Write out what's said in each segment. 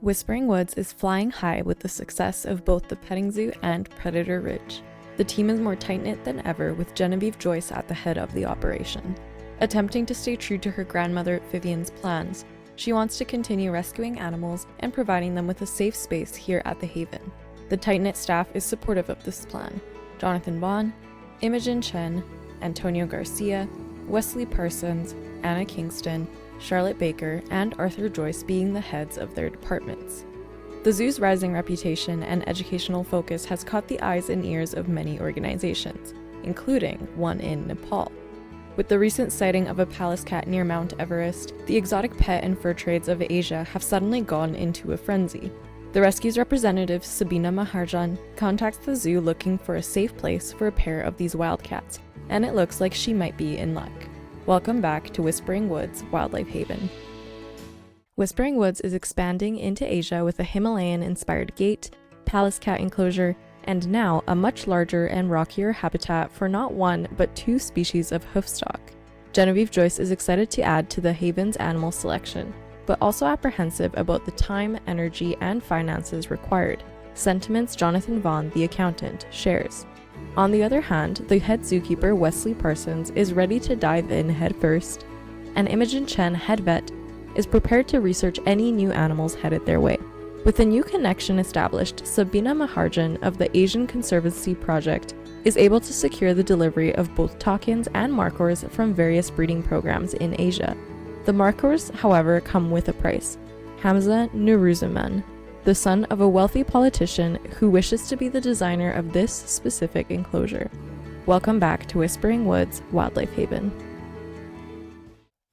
Whispering Woods is flying high with the success of both the petting zoo and Predator Ridge. The team is more tight-knit than ever, with Genevieve Joyce at the head of the operation. Attempting to stay true to her grandmother Vivian's plans, she wants to continue rescuing animals and providing them with a safe space here at the Haven. The tight-knit staff is supportive of this plan. Jonathan Vaughn, Imogen Chen, Antonio Garcia, Wesley Parsons, Anna Kingston, Charlotte Baker, and Arthur Joyce being the heads of their departments. The zoo's rising reputation and educational focus has caught the eyes and ears of many organizations, including one in Nepal. With the recent sighting of a Pallas cat near Mount Everest, the exotic pet and fur trades of Asia have suddenly gone into a frenzy. The rescue's representative, Sabina Maharjan, contacts the zoo looking for a safe place for a pair of these wildcats, and it looks like she might be in luck. Welcome back to Whispering Woods Wildlife Haven. Whispering Woods is expanding into Asia with a Himalayan-inspired gate, Pallas cat enclosure, and now a much larger and rockier habitat for not one but two species of hoofstock. Genevieve Joyce is excited to add to the Haven's animal selection, but also apprehensive about the time, energy, and finances required, sentiments Jonathan Vaughn, the accountant, shares. On the other hand, the head zookeeper Wesley Parsons is ready to dive in headfirst, and Imogen Chen, head vet, is prepared to research any new animals headed their way. With a new connection established, Sabina Maharjan of the Asian Conservancy Project is able to secure the delivery of both Takins and Markhors from various breeding programs in Asia. The Markhors, however, come with a price. Hamza Nuruzaman, the son of a wealthy politician who wishes to be the designer of this specific enclosure. Welcome back to Whispering Woods Wildlife Haven.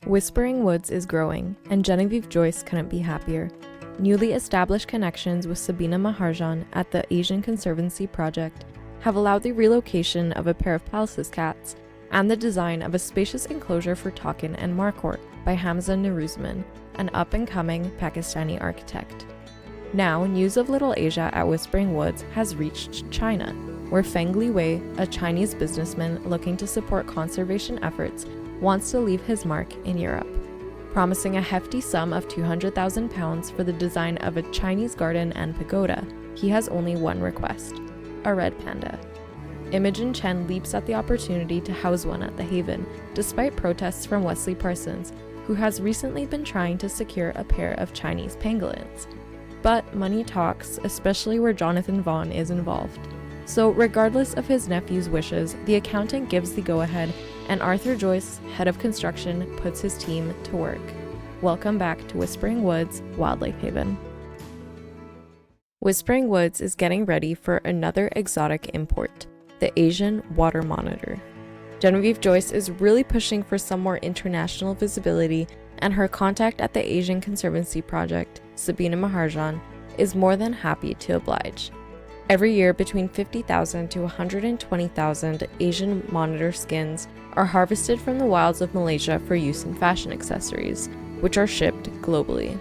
Whispering Woods is growing, and Genevieve Joyce couldn't be happier. Newly established connections with Sabina Maharjan at the Asian Conservancy Project have allowed the relocation of a pair of Pallas cats and the design of a spacious enclosure for Takin and Markhor by Hamza Nuruzman, an up-and-coming Pakistani architect. Now, news of Little Asia at Whispering Woods has reached China, where Feng Liwei, a Chinese businessman looking to support conservation efforts, wants to leave his mark in Europe. Promising a hefty sum of £200,000 for the design of a Chinese garden and pagoda, he has only one request: a red panda. Imogen Chen leaps at the opportunity to house one at the Haven, despite protests from Wesley Parsons, who has recently been trying to secure a pair of Chinese pangolins. But money talks, especially where Jonathan Vaughn is involved. So regardless of his nephew's wishes, the accountant gives the go-ahead, and Arthur Joyce, head of construction, puts his team to work. Welcome back to Whispering Woods Wildlife Haven. Whispering Woods is getting ready for another exotic import, the Asian water monitor. Genevieve Joyce is really pushing for some more international visibility, and her contact at the Asian Conservancy Project, Sabina Maharjan, is more than happy to oblige. Every year, between 50,000 to 120,000 Asian monitor skins are harvested from the wilds of Malaysia for use in fashion accessories, which are shipped globally.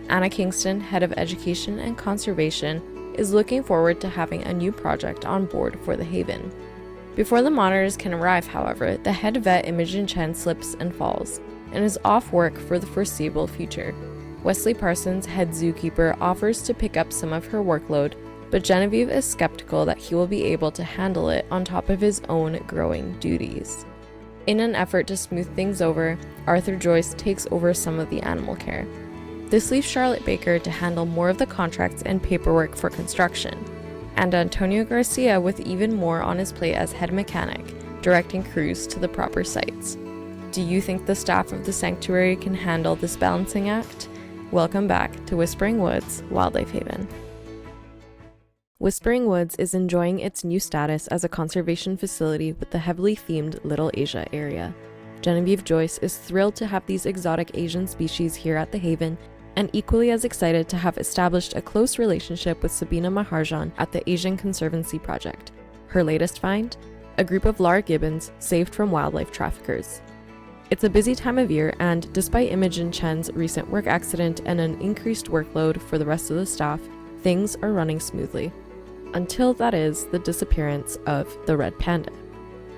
Anna Kingston, head of education and conservation, is looking forward to having a new project on board for the Haven. Before the monitors can arrive, however, the head vet Imogen Chen slips and falls, and is off work for the foreseeable future. Wesley Parsons, head zookeeper, offers to pick up some of her workload, but Genevieve is skeptical that he will be able to handle it on top of his own growing duties. In an effort to smooth things over, Arthur Joyce takes over some of the animal care. This leaves Charlotte Baker to handle more of the contracts and paperwork for construction, and Antonio Garcia with even more on his plate as head mechanic, directing crews to the proper sites. Do you think the staff of the sanctuary can handle this balancing act? Welcome back to Whispering Woods Wildlife Haven. Whispering Woods is enjoying its new status as a conservation facility with the heavily themed Little Asia area. Genevieve Joyce is thrilled to have these exotic Asian species here at the Haven, and equally as excited to have established a close relationship with Sabina Maharjan at the Asian Conservancy Project. Her latest find? A group of Lar gibbons saved from wildlife traffickers. It's a busy time of year, and despite Imogen Chen's recent work accident and an increased workload for the rest of the staff, things are running smoothly. Until, that is, the disappearance of the red panda.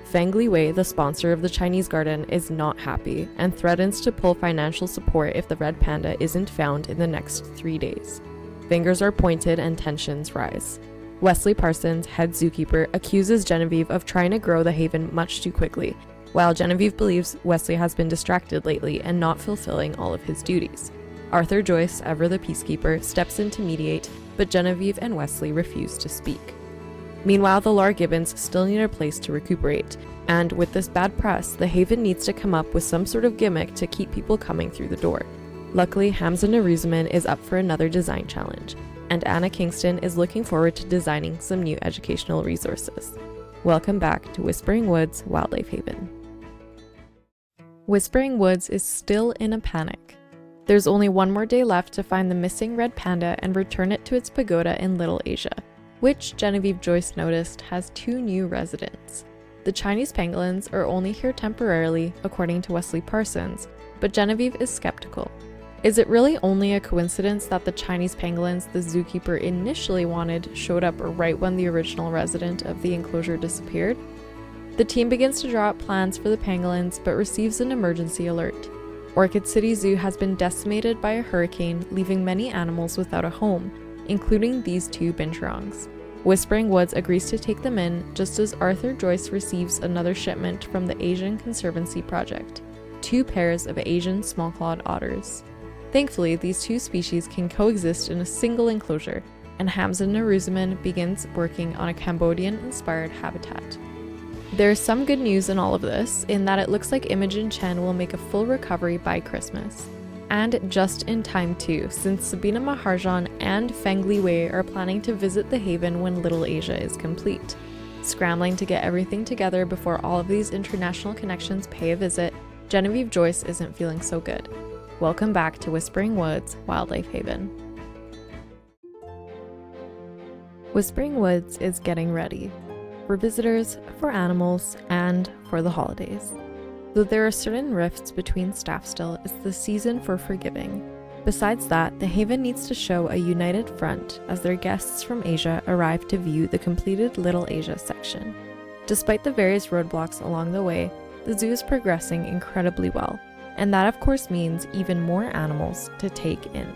Feng Liwei, the sponsor of the Chinese garden, is not happy and threatens to pull financial support if the red panda isn't found in the next 3 days. Fingers are pointed and tensions rise. Wesley Parsons, head zookeeper, accuses Genevieve of trying to grow the Haven much too quickly, while Genevieve believes Wesley has been distracted lately and not fulfilling all of his duties. Arthur Joyce, ever the peacekeeper, steps in to mediate, but Genevieve and Wesley refuse to speak. Meanwhile, the Lar Gibbons still need a place to recuperate, and with this bad press, the Haven needs to come up with some sort of gimmick to keep people coming through the door. Luckily, Hamza Narizuman is up for another design challenge, and Anna Kingston is looking forward to designing some new educational resources. Welcome back to Whispering Woods Wildlife Haven. Whispering Woods is still in a panic. There's only one more day left to find the missing red panda and return it to its pagoda in Little Asia, which Genevieve Joyce noticed has 2 new residents. The Chinese pangolins are only here temporarily, according to Wesley Parsons, but Genevieve is skeptical. Is it really only a coincidence that the Chinese pangolins the zookeeper initially wanted showed up right when the original resident of the enclosure disappeared? The team begins to draw up plans for the pangolins, but receives an emergency alert. Orchid City Zoo has been decimated by a hurricane, leaving many animals without a home, including these 2 binturongs. Whispering Woods agrees to take them in, just as Arthur Joyce receives another shipment from the Asian Conservancy Project, 2 pairs of Asian small-clawed otters. Thankfully, these 2 species can coexist in a single enclosure, and Hamza Narizuman begins working on a Cambodian-inspired habitat. There's some good news in all of this, in that it looks like Imogen Chen will make a full recovery by Christmas. And just in time too, since Sabina Maharjan and Feng Liwei are planning to visit the Haven when Little Asia is complete. Scrambling to get everything together before all of these international connections pay a visit, Genevieve Joyce isn't feeling so good. Welcome back to Whispering Woods Wildlife Haven. Whispering Woods is getting ready. For visitors, for animals, and for the holidays. Though there are certain rifts between staff still, it's the season for forgiving. Besides that, the Haven needs to show a united front as their guests from Asia arrive to view the completed Little Asia section. Despite the various roadblocks along the way, the zoo is progressing incredibly well, and that of course means even more animals to take in.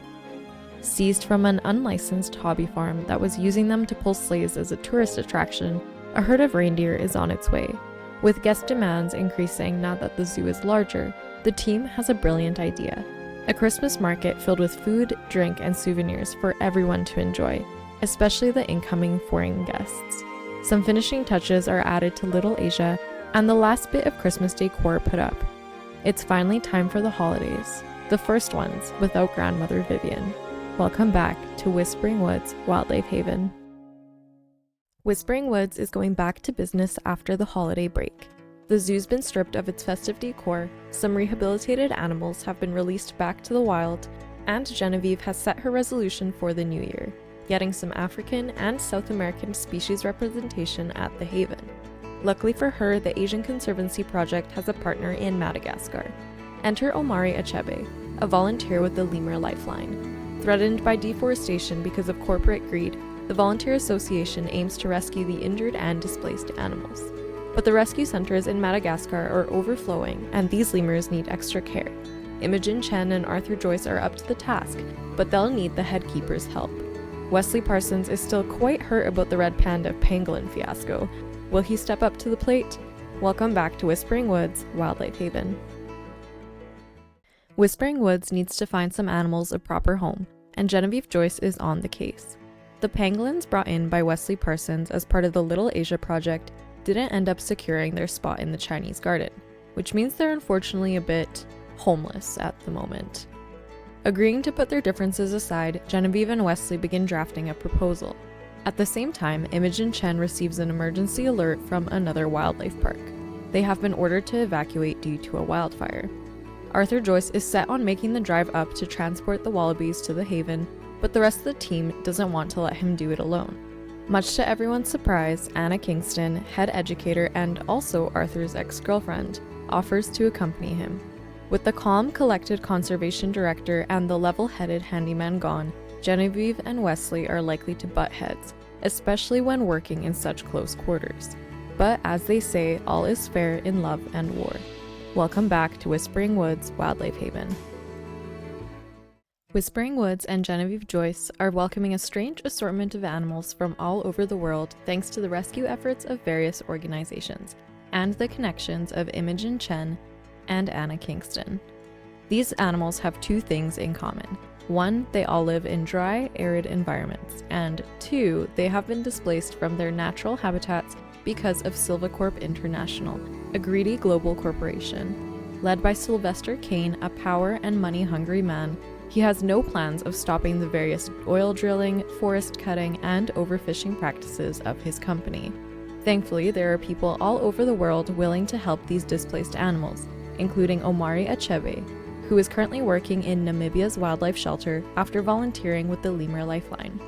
Seized from an unlicensed hobby farm that was using them to pull sleighs as a tourist attraction, a herd of reindeer is on its way. With guest demands increasing now that the zoo is larger, the team has a brilliant idea. A Christmas market filled with food, drink, and souvenirs for everyone to enjoy, especially the incoming foreign guests. Some finishing touches are added to Little Asia, and the last bit of Christmas decor put up. It's finally time for the holidays, the first ones without Grandmother Vivian. Welcome back to Whispering Woods Wildlife Haven. Whispering Woods is going back to business after the holiday break. The zoo's been stripped of its festive decor, some rehabilitated animals have been released back to the wild, and Genevieve has set her resolution for the new year, getting some African and South American species representation at the Haven. Luckily for her, the Asian Conservancy Project has a partner in Madagascar. Enter Omari Achebe, a volunteer with the Lemur Lifeline. Threatened by deforestation because of corporate greed, the Volunteer Association aims to rescue the injured and displaced animals. But the rescue centers in Madagascar are overflowing, and these lemurs need extra care. Imogen Chen and Arthur Joyce are up to the task, but they'll need the head keeper's help. Wesley Parsons is still quite hurt about the red panda pangolin fiasco. Will he step up to the plate? Welcome back to Whispering Woods Wildlife Haven. Whispering Woods needs to find some animals a proper home, and Genevieve Joyce is on the case. The pangolins brought in by Wesley Parsons as part of the Little Asia project didn't end up securing their spot in the Chinese garden, which means they're unfortunately a bit homeless at the moment. Agreeing to put their differences aside, Genevieve and Wesley begin drafting a proposal. At the same time, Imogen Chen receives an emergency alert from another wildlife park. They have been ordered to evacuate due to a wildfire. Arthur Joyce is set on making the drive up to transport the wallabies to the Haven, but the rest of the team doesn't want to let him do it alone. Much to everyone's surprise, Anna Kingston, head educator and also Arthur's ex-girlfriend, offers to accompany him. With the calm, collected conservation director and the level-headed handyman gone, Genevieve and Wesley are likely to butt heads, especially when working in such close quarters. But as they say, all is fair in love and war. Welcome back to Whispering Woods Wildlife Haven. Whispering Woods and Genevieve Joyce are welcoming a strange assortment of animals from all over the world thanks to the rescue efforts of various organizations and the connections of Imogen Chen and Anna Kingston. These animals have two things in common. One, they all live in dry, arid environments, and two, they have been displaced from their natural habitats because of Silvacorp International, a greedy global corporation. Led by Sylvester Kane, a power and money-hungry man, he has no plans of stopping the various oil drilling, forest cutting, and overfishing practices of his company. Thankfully, there are people all over the world willing to help these displaced animals, including Omari Achebe, who is currently working in Namibia's wildlife shelter after volunteering with the Lemur Lifeline.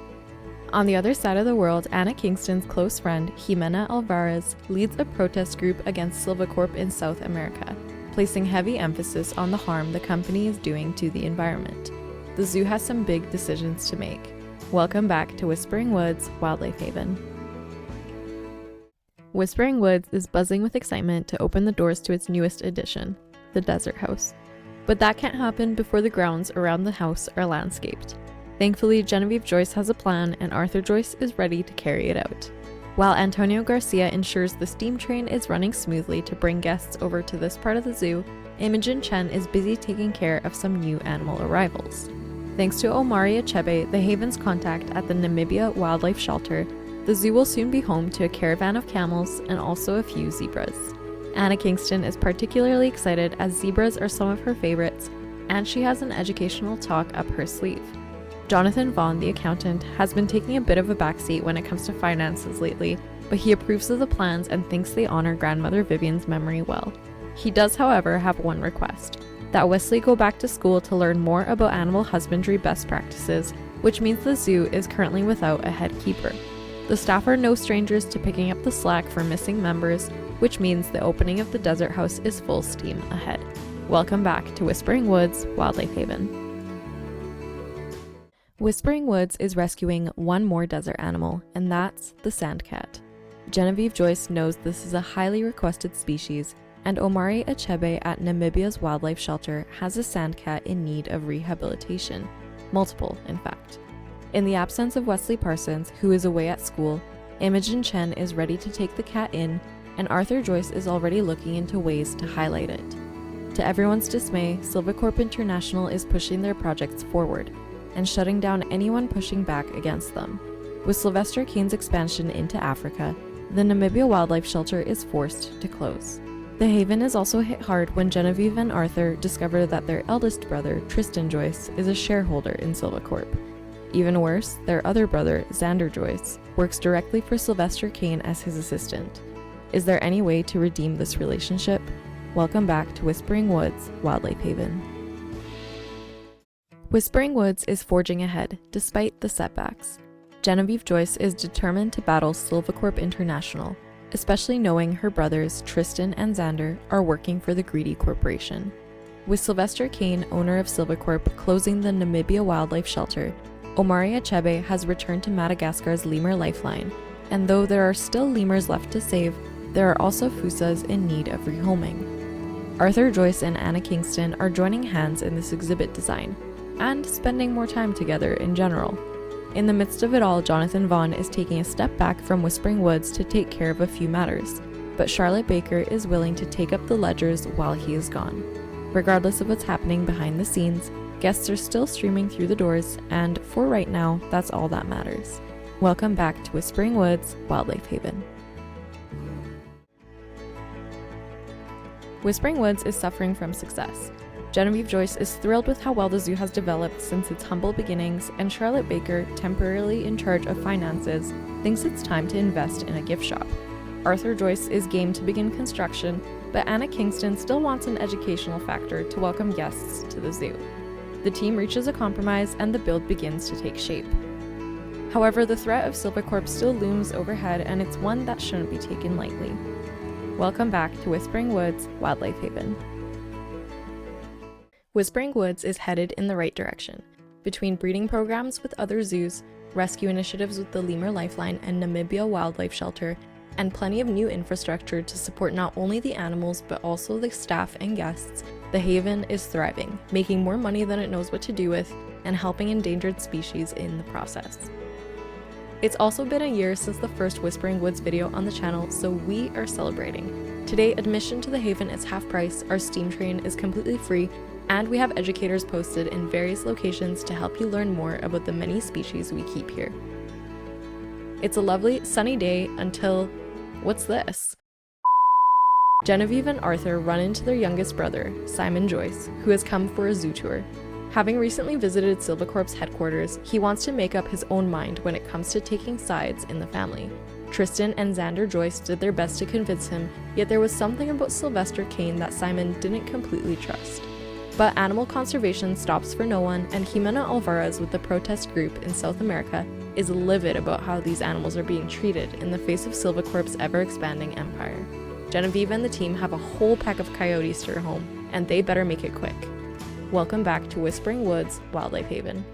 On the other side of the world, Anna Kingston's close friend, Jimena Alvarez, leads a protest group against Silvacorp in South America, placing heavy emphasis on the harm the company is doing to the environment. The zoo has some big decisions to make. Welcome back to Whispering Woods, Wildlife Haven. Whispering Woods is buzzing with excitement to open the doors to its newest addition, the Desert House. But that can't happen before the grounds around the house are landscaped. Thankfully, Genevieve Joyce has a plan and Arthur Joyce is ready to carry it out. While Antonio Garcia ensures the steam train is running smoothly to bring guests over to this part of the zoo, Imogen Chen is busy taking care of some new animal arrivals. Thanks to Omari Achebe, the Haven's contact at the Namibia Wildlife Shelter, the zoo will soon be home to a caravan of camels and also a few zebras. Anna Kingston is particularly excited as zebras are some of her favorites, and she has an educational talk up her sleeve. Jonathan Vaughn, the accountant, has been taking a bit of a backseat when it comes to finances lately, but he approves of the plans and thinks they honor grandmother Vivian's memory well. He does, however, have one request: that Wesley go back to school to learn more about animal husbandry best practices, which means the zoo is currently without a head keeper. The staff are no strangers to picking up the slack for missing members, which means the opening of the Desert House is full steam ahead. Welcome back to Whispering Woods, Wildlife Haven. Whispering Woods is rescuing one more desert animal, and that's the sand cat. Genevieve Joyce knows this is a highly requested species, and Omari Achebe at Namibia's wildlife shelter has a sand cat in need of rehabilitation. Multiple, in fact. In the absence of Wesley Parsons, who is away at school, Imogen Chen is ready to take the cat in, and Arthur Joyce is already looking into ways to highlight it. To everyone's dismay, Silvacorp International is pushing their projects forward and shutting down anyone pushing back against them. With Sylvester Kane's expansion into Africa, the Namibia Wildlife Shelter is forced to close. The Haven is also hit hard when Genevieve and Arthur discover that their eldest brother, Tristan Joyce, is a shareholder in Silvacorp. Even worse, their other brother, Xander Joyce, works directly for Sylvester Kane as his assistant. Is there any way to redeem this relationship? Welcome back to Whispering Woods, Wildlife Haven. Whispering Woods is forging ahead, despite the setbacks. Genevieve Joyce is determined to battle Silvacorp International, especially knowing her brothers Tristan and Xander are working for the greedy corporation. With Sylvester Kane, owner of Silvacorp, closing the Namibia Wildlife Shelter, Omari Achebe has returned to Madagascar's Lemur Lifeline, and though there are still lemurs left to save, there are also fusas in need of rehoming. Arthur Joyce and Anna Kingston are joining hands in this exhibit design, and spending more time together in general. In the midst of it all, Jonathan Vaughn is taking a step back from Whispering Woods to take care of a few matters, but Charlotte Baker is willing to take up the ledgers while he is gone. Regardless of what's happening behind the scenes, guests are still streaming through the doors, and for right now, that's all that matters. Welcome back to Whispering Woods, Wildlife Haven. Whispering Woods is suffering from success. Genevieve Joyce is thrilled with how well the zoo has developed since its humble beginnings, and Charlotte Baker, temporarily in charge of finances, thinks it's time to invest in a gift shop. Arthur Joyce is game to begin construction, but Anna Kingston still wants an educational factor to welcome guests to the zoo. The team reaches a compromise and the build begins to take shape. However, the threat of Silvacorp still looms overhead, and it's one that shouldn't be taken lightly. Welcome back to Whispering Woods, Wildlife Haven. Whispering Woods is headed in the right direction. Between breeding programs with other zoos, rescue initiatives with the Lemur Lifeline and Namibia Wildlife Shelter, and plenty of new infrastructure to support not only the animals but also the staff and guests, the Haven is thriving, making more money than it knows what to do with, and helping endangered species in the process. It's also been a year since the first Whispering Woods video on the channel, so we are celebrating. Today, admission to the Haven is half price, our steam train is completely free, and we have educators posted in various locations to help you learn more about the many species we keep here. It's a lovely, sunny day until... what's this? Genevieve and Arthur run into their youngest brother, Simon Joyce, who has come for a zoo tour. Having recently visited Silvacorp's headquarters, he wants to make up his own mind when it comes to taking sides in the family. Tristan and Xander Joyce did their best to convince him, yet there was something about Sylvester Kane that Simon didn't completely trust. But animal conservation stops for no one, and Jimena Alvarez with the protest group in South America is livid about how these animals are being treated in the face of Silvacorp's ever-expanding empire. Genevieve and the team have a whole pack of coyotes to her home, and they better make it quick. Welcome back to Whispering Woods Wildlife Haven.